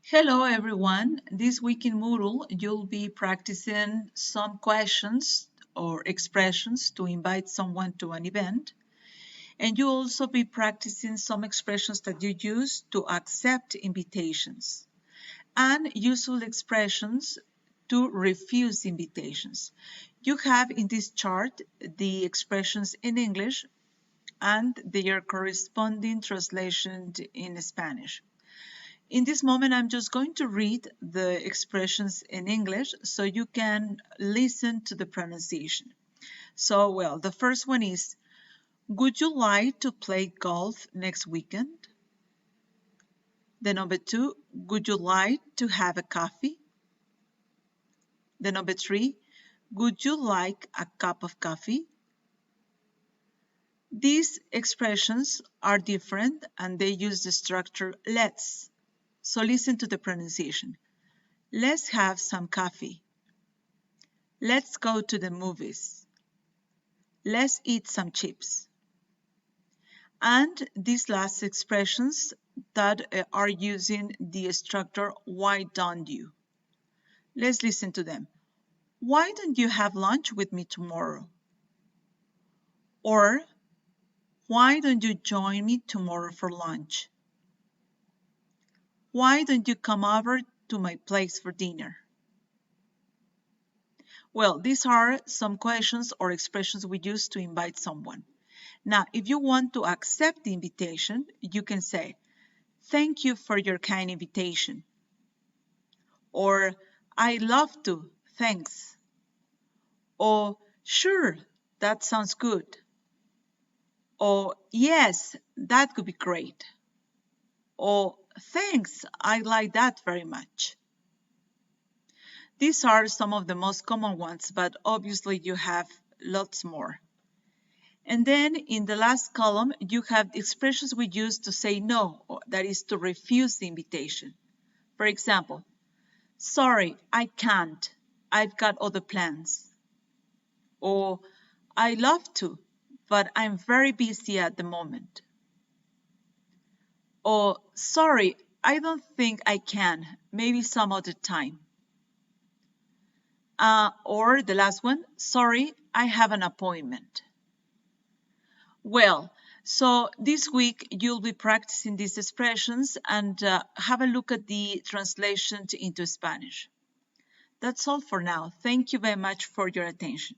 Hello everyone. This week in Moodle, you'll be practicing some questions or expressions to invite someone to an event. And you'll also be practicing some expressions that you use to accept invitations and useful expressions to refuse invitations. You have in this chart the expressions in English and their corresponding translation in Spanish. In this moment, I'm just going to read the expressions in English so you can listen to the pronunciation. So, the first one is, would you like to play golf next weekend? The number two, would you like to have a coffee? The number three, would you like a cup of coffee? These expressions are different and they use the structure let's. So listen to the pronunciation. Let's have some coffee. Let's go to the movies. Let's eat some chips. And these last expressions that are using the structure why don't you? Let's listen to them. Why don't you have lunch with me tomorrow? Or why don't you join me tomorrow for lunch? Why don't you come over to my place for dinner? Well, these are some questions or expressions we use to invite someone. Now, if you want to accept the invitation, you can say, thank you for your kind invitation. Or, I love to, thanks. Or, sure, that sounds good. Or, yes, that could be great. Or, thanks, I like that very much. These are some of the most common ones, but obviously you have lots more. And then in the last column, you have the expressions we use to say no, that is to refuse the invitation. For example, sorry, I can't. I've got other plans. Or, I love to, but I'm very busy at the moment. Or, sorry, I don't think I can. Maybe some other time. Or the last one, sorry, I have an appointment. Well, so this week you'll be practicing these expressions and have a look at the translation into Spanish. That's all for now. Thank you very much for your attention.